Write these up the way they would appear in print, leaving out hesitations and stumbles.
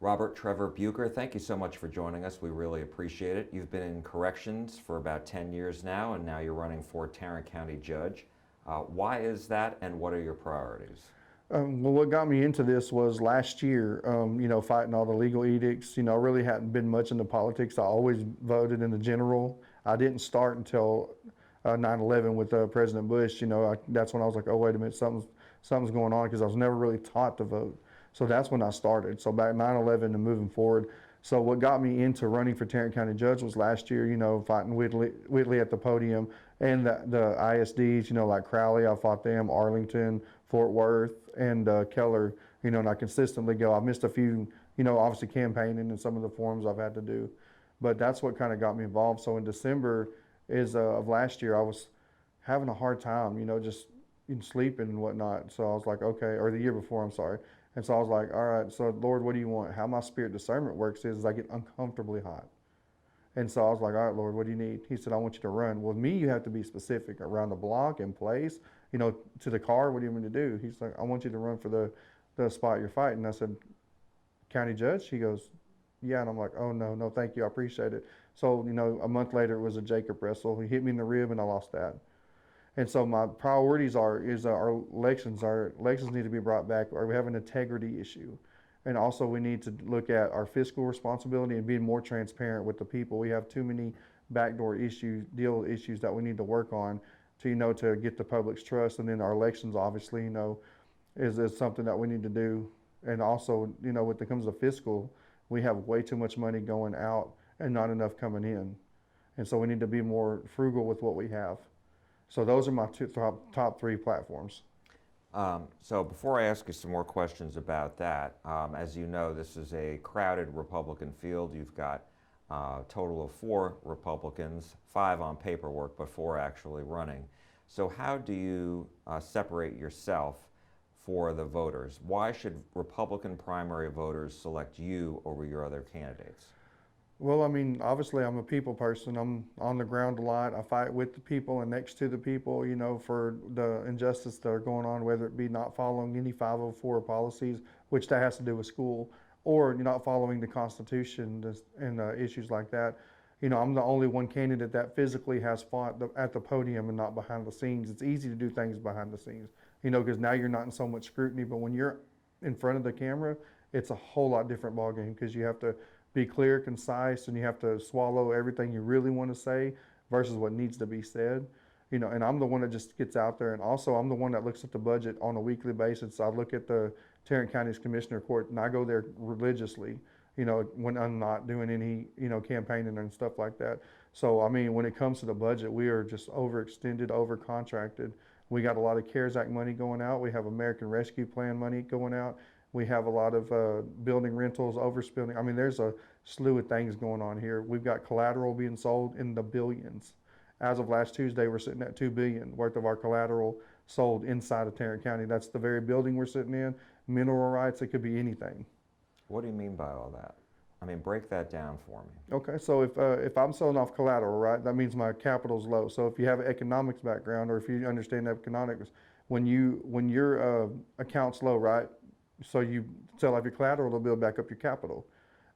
Robert Trevor Buker, thank you so much for joining us. We really appreciate it. You've been in corrections for about 10 years now, and now you're running for Tarrant County Judge. Why is that, and what are your priorities? Well, what got me into this was last year, fighting all the legal edicts. I really hadn't been much into politics. I always voted in the general. I didn't start until 9/11 with President Bush. That's when I was like, oh, wait a minute, something's going on, because I was never really taught to vote. So that's when I started. So back 9/11 and moving forward. So what got me into running for Tarrant County Judge was last year, fighting Whitley at the podium, and the ISDs, like Crowley, I fought them, Arlington, Fort Worth, and Keller, and I consistently go. I missed a few, obviously campaigning and some of the forums I've had to do, but that's what kind of got me involved. So in December of last year, I was having a hard time, just sleeping and whatnot. So I was like, okay, or the year before, I'm sorry. And so I was like, all right, so Lord, what do you want? How my spirit discernment works is I get uncomfortably hot. And so I was like, all right, Lord, what do you need? He said, I want you to run. Well, with me, you have to be specific around the block and place, to the car. What do you want me to do? He's like, I want you to run for the spot you're fighting. I said, county judge? He goes, yeah. And I'm like, oh, no, no, thank you. I appreciate it. So, a month later, it was a Jacob wrestle. He hit me in the rib and I lost that. And so my priorities is our elections. Our elections need to be brought back. Or we have an integrity issue. And also we need to look at our fiscal responsibility and being more transparent with the people. We have too many backdoor deal issues that we need to work on to get the public's trust. And then our elections, obviously, is something that we need to do. And also, when it comes to fiscal, we have way too much money going out and not enough coming in. And so we need to be more frugal with what we have. So those are my top three platforms. So before I ask you some more questions about that, as you know, this is a crowded Republican field. You've got a total of 4 Republicans, 5 on paperwork, but 4 actually running. So how do you separate yourself for the voters? Why should Republican primary voters select you over your other candidates? Well, I mean, obviously, I'm a people person. I'm on the ground a lot. I fight with the people and next to the people, for the injustice that are going on, whether it be not following any 504 policies, which that has to do with school, or you're not following the Constitution and issues like that. I'm the only one candidate that physically has fought at the podium and not behind the scenes. It's easy to do things behind the scenes, because now you're not in so much scrutiny. But when you're in front of the camera, it's a whole lot different ballgame, because you have to be clear, concise, and you have to swallow everything you really want to say versus what needs to be said. And I'm the one that just gets out there, and also I'm the one that looks at the budget on a weekly basis. I look at the Tarrant County's Commissioner Court, and I go there religiously, when I'm not doing any, campaigning and stuff like that. So, I mean, when it comes to the budget, we are just overextended, overcontracted. We got a lot of CARES Act money going out. We have American Rescue Plan money going out. We have a lot of building rentals, overspending. I mean, there's a slew of things going on here. We've got collateral being sold in the billions. As of last Tuesday, we're sitting at $2 billion worth of our collateral sold inside of Tarrant County. That's the very building we're sitting in. Mineral rights, it could be anything. What do you mean by all that? I mean, break that down for me. Okay, so if I'm selling off collateral, right, that means my capital's low. So if you have an economics background, or if you understand economics, when your account's low, right, so you sell off your collateral to build back up your capital.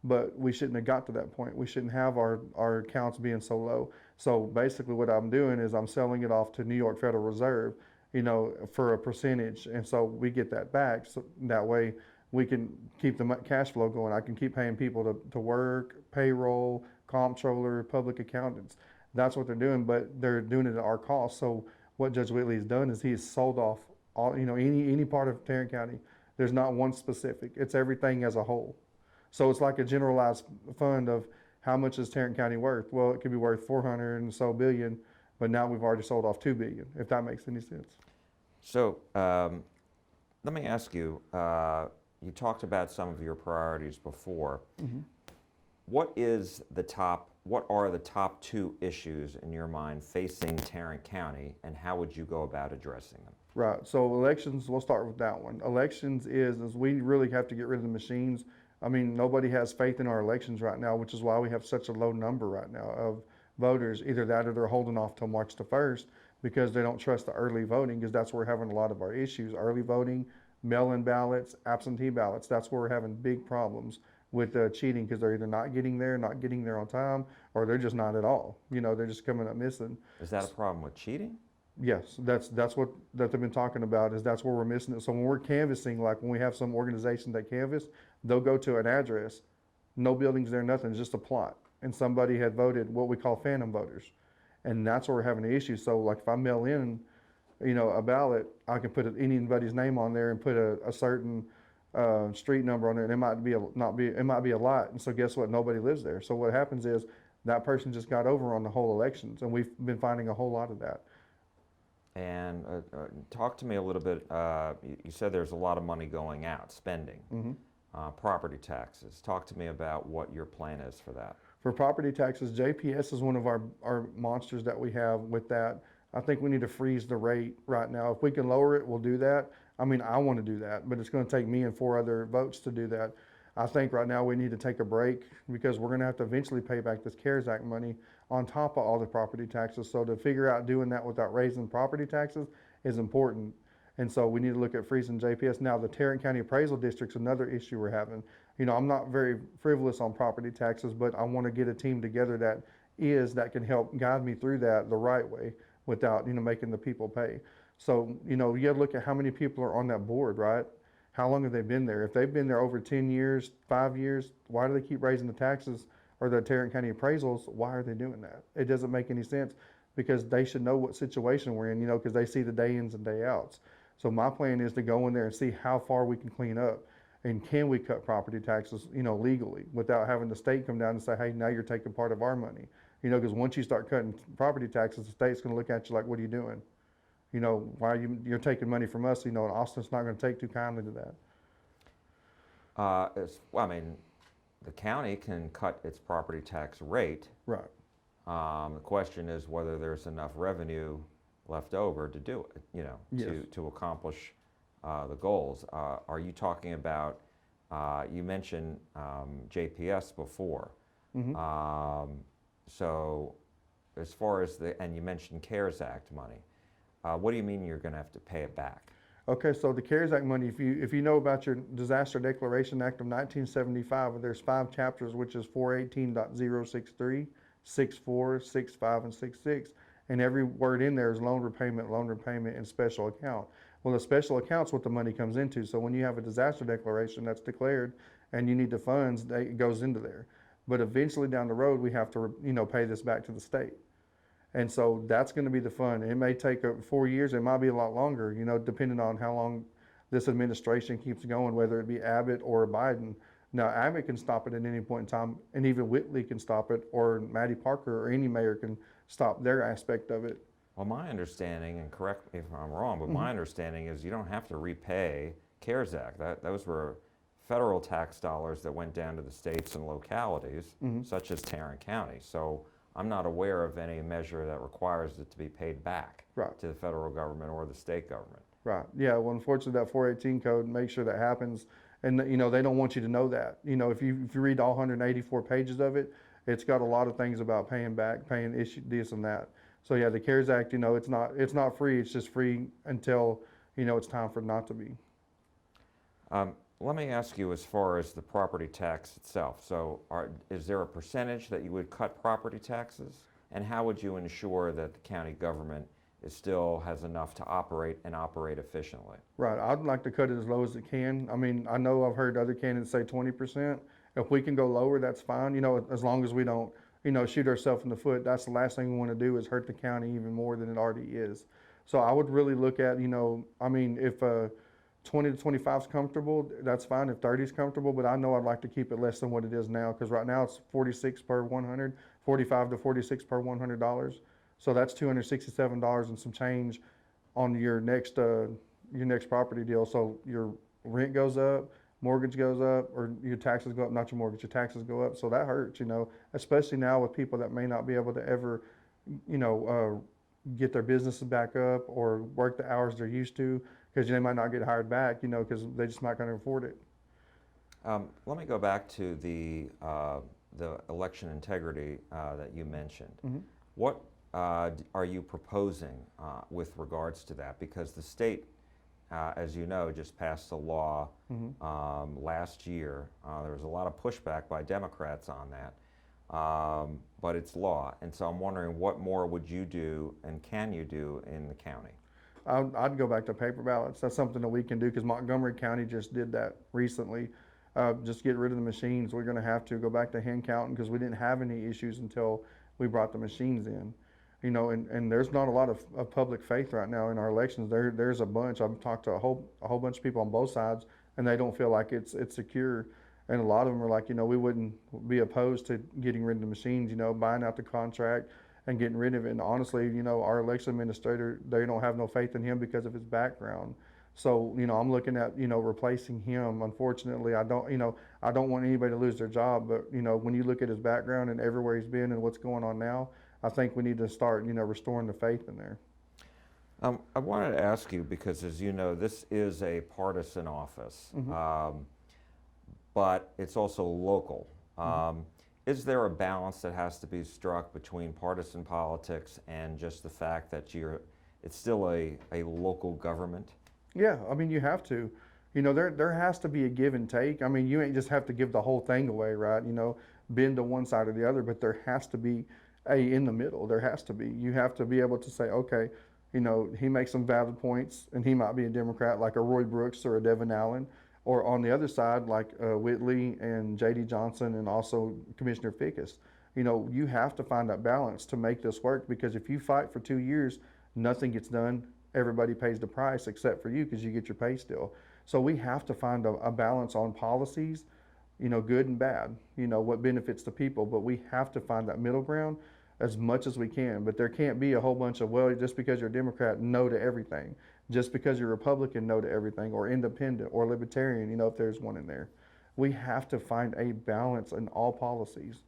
But we shouldn't have got to that point. We shouldn't have our accounts being so low. So basically what I'm doing is I'm selling it off to New York Federal Reserve, for a percentage. And so we get that back. So that way we can keep the cash flow going. I can keep paying people to work, payroll, comptroller, public accountants. That's what they're doing, but they're doing it at our cost. So what Judge Whitley has done is he has sold off all, any part of Tarrant County. There's not one specific. It's everything as a whole. So it's like a generalized fund of how much is Tarrant County worth? Well, it could be worth 400 and so billion, but now we've already sold off 2 billion, if that makes any sense. So let me ask you, you talked about some of your priorities before. Mm-hmm. What are the top 2 issues in your mind facing Tarrant County, and how would you go about addressing them? Right. So elections, we'll start with that one. Elections is we really have to get rid of the machines. I mean, nobody has faith in our elections right now, which is why we have such a low number right now of voters. Either that, or they're holding off till March the 1st because they don't trust the early voting, because that's where we're having a lot of our issues. Early voting, mail-in ballots, absentee ballots. That's where we're having big problems with cheating because they're either not getting there on time, or they're just not at all. They're just coming up missing. Is that a problem with cheating? Yes, that's what that they've been talking about, is that's where we're missing it. So when we're canvassing, like when we have some organization that canvass, they'll go to an address, no buildings there, nothing, it's just a plot. And somebody had voted what we call phantom voters. And that's where we're having the issue. So like if I mail in, a ballot, I can put anybody's name on there and put a certain street number on there, and it might be it might be a lot. And so guess what? Nobody lives there. So what happens is that person just got over on the whole elections, and we've been finding a whole lot of that. And talk to me a little bit. You said there's a lot of money going out, spending, property taxes. Talk to me about what your plan is for that. For property taxes, JPS is one of our monsters that we have with that. I think we need to freeze the rate right now. If we can lower it, we'll do that. I mean, I want to do that, but it's going to take me and 4 other votes to do that. I think right now we need to take a break because we're going to have to eventually pay back this CARES Act money on top of all the property taxes. So to figure out doing that without raising property taxes is important. And so we need to look at freezing JPS. Now, the Tarrant County Appraisal District's another issue we're having. I'm not very frivolous on property taxes, but I want to get a team together that can help guide me through that the right way without, making the people pay. So, you got to look at how many people are on that board, right? How long have they been there? If they've been there over 10 years, 5 years, why do they keep raising the taxes or the Tarrant County appraisals? Why are they doing that? It doesn't make any sense because they should know what situation we're in, because they see the day ins and day outs. So my plan is to go in there and see how far we can clean up, and can we cut property taxes, legally without having the state come down and say, hey, now you're taking part of our money. Because once you start cutting property taxes, the state's going to look at you like, what are you doing? Why are you're taking money from us? And Austin's not going to take too kindly to that. Well, I mean, the county can cut its property tax rate. Right. The question is whether there's enough revenue left over to do it, Yes. to accomplish the goals. Are you talking about, you mentioned JPS before. So as far as and you mentioned CARES Act money. What do you mean you're going to have to pay it back? Okay, so the CARES Act money, if you know about your Disaster Declaration Act of 1975, there's 5 chapters, which is 418.063, 64, 65, and 66. And every word in there is loan repayment, and special account. Well, the special account's what the money comes into. So when you have a disaster declaration that's declared and you need the funds, it goes into there. But eventually down the road, we have to, pay this back to the state. And so that's going to be the fund. It may take 4 years. It might be a lot longer, depending on how long this administration keeps going, whether it be Abbott or Biden. Now, Abbott can stop it at any point in time, and even Whitley can stop it, or Matty Parker or any mayor can stop their aspect of it. Well, my understanding, and correct me if I'm wrong, but my understanding is you don't have to repay CARES Act. Those were federal tax dollars that went down to the states and localities, such as Tarrant County. So I'm not aware of any measure that requires it to be paid back to the federal government or the state government. Right. Yeah. Well, unfortunately, that 418 code makes sure that happens, and they don't want you to know that. If you read all 184 pages of it, it's got a lot of things about paying back, paying issue this and that. So yeah, the CARES Act, it's not free. It's just free until it's time for it not to be. Let me ask you, as far as the property tax itself, so is there a percentage that you would cut property taxes? And how would you ensure that the county government still has enough to operate efficiently? Right. I'd like to cut it as low as it can. I mean, I know I've heard other candidates say 20%. If we can go lower, that's fine, as long as we don't, shoot ourselves in the foot. That's the last thing we want to do, is hurt the county even more than it already is. So I would really look at, if 20 to 25 is comfortable, that's fine. If 30 is comfortable, but I know I'd like to keep it less than what it is now, because right now it's 46 per 100, 45 to 46 per $100. So that's $267 and some change on your next property deal. So your rent goes up, mortgage goes up, or your taxes go up. Not your mortgage, your taxes go up. So that hurts, especially now with people that may not be able to ever, get their businesses back up or work the hours they're used to, because they might not get hired back, because they just not going to afford it. Let me go back to the election integrity that you mentioned. What are you proposing with regards to that? Because the state as you know, just passed a law last year. There was a lot of pushback by Democrats on that, but it's law. And so I'm wondering, what more would you do and can you do in the county? I'd go back to paper ballots. That's something that we can do because Montgomery County just did that recently. Just get rid of the machines. We're going to have to go back to hand counting because we didn't have any issues until we brought the machines in. And there's not a lot of public faith right now in our elections. There's a bunch. I've talked to a whole bunch of people on both sides, and they don't feel like it's secure. And a lot of them are like, we wouldn't be opposed to getting rid of the machines, buying out the contract and getting rid of it. And honestly, our election administrator, they don't have no faith in him because of his background. So, I'm looking at, replacing him. Unfortunately, I don't want anybody to lose their job. But, when you look at his background and everywhere he's been and what's going on now, I think we need to start, restoring the faith in there. I wanted to ask you, because as you know, this is a partisan office, but it's also local. Is there a balance that has to be struck between partisan politics and just the fact that it's still a local government? Yeah, you have to. There has to be a give and take. You ain't just have to give the whole thing away, right? Bend to one side or the other, but there has to be in the middle. There has to be. You have to be able to say, okay, he makes some valid points, and he might be a Democrat like a Roy Brooks or a Devin Allen, or on the other side like Whitley and J.D. Johnson and also Commissioner Fickus. You have to find that balance to make this work, because if you fight for 2 years, nothing gets done. Everybody pays the price except for you because you get your pay still. So we have to find a balance on policies, good and bad, what benefits the people, but we have to find that middle ground as much as we can. But there can't be a whole bunch of, well, just because you're a Democrat, no to everything. Just because you're Republican, no to everything, or independent or libertarian, if there's one in there. We have to find a balance in all policies.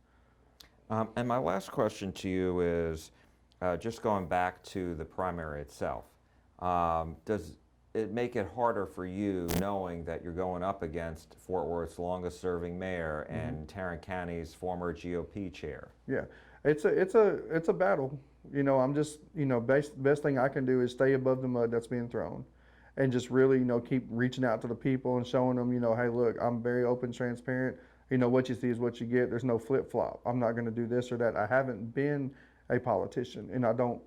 And my last question to you is, just going back to the primary itself, does it make it harder for you knowing that you're going up against Fort Worth's longest serving mayor and Tarrant County's former GOP chair? Yeah, it's a battle. I'm just, best thing I can do is stay above the mud that's being thrown, and just really, keep reaching out to the people and showing them, hey, look, I'm very open, transparent. What you see is what you get. There's no flip flop. I'm not going to do this or that. I haven't been a politician, and I don't,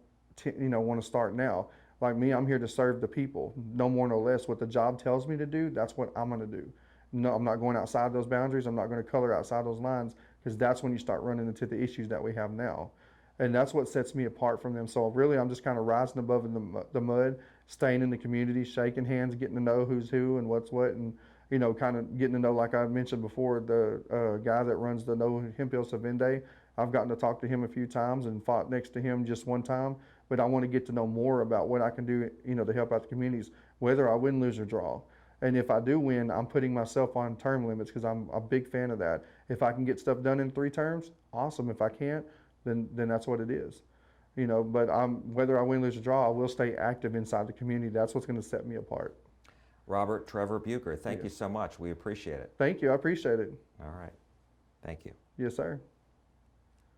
want to start now. Like me, I'm here to serve the people, no more, no less. What the job tells me to do, that's what I'm going to do. No, I'm not going outside those boundaries. I'm not going to color outside those lines, because that's when you start running into the issues that we have now. And that's what sets me apart from them. So really, I'm just kind of rising above in the mud, staying in the community, shaking hands, getting to know who's who and what's what, and kind of getting to know, like I mentioned before, the guy that runs the No Hemp Hill Savende. I've gotten to talk to him a few times and fought next to him just one time. But I want to get to know more about what I can do, to help out the communities, whether I win, lose, or draw. And if I do win, I'm putting myself on term limits because I'm a big fan of that. If I can get stuff done in 3 terms, awesome. If I can't, then that's what it is. But whether I win, lose, or draw, I will stay active inside the community. That's what's going to set me apart. Robert Trevor Buker, thank you so much. We appreciate it. Thank you. I appreciate it. All right. Thank you. Yes, sir.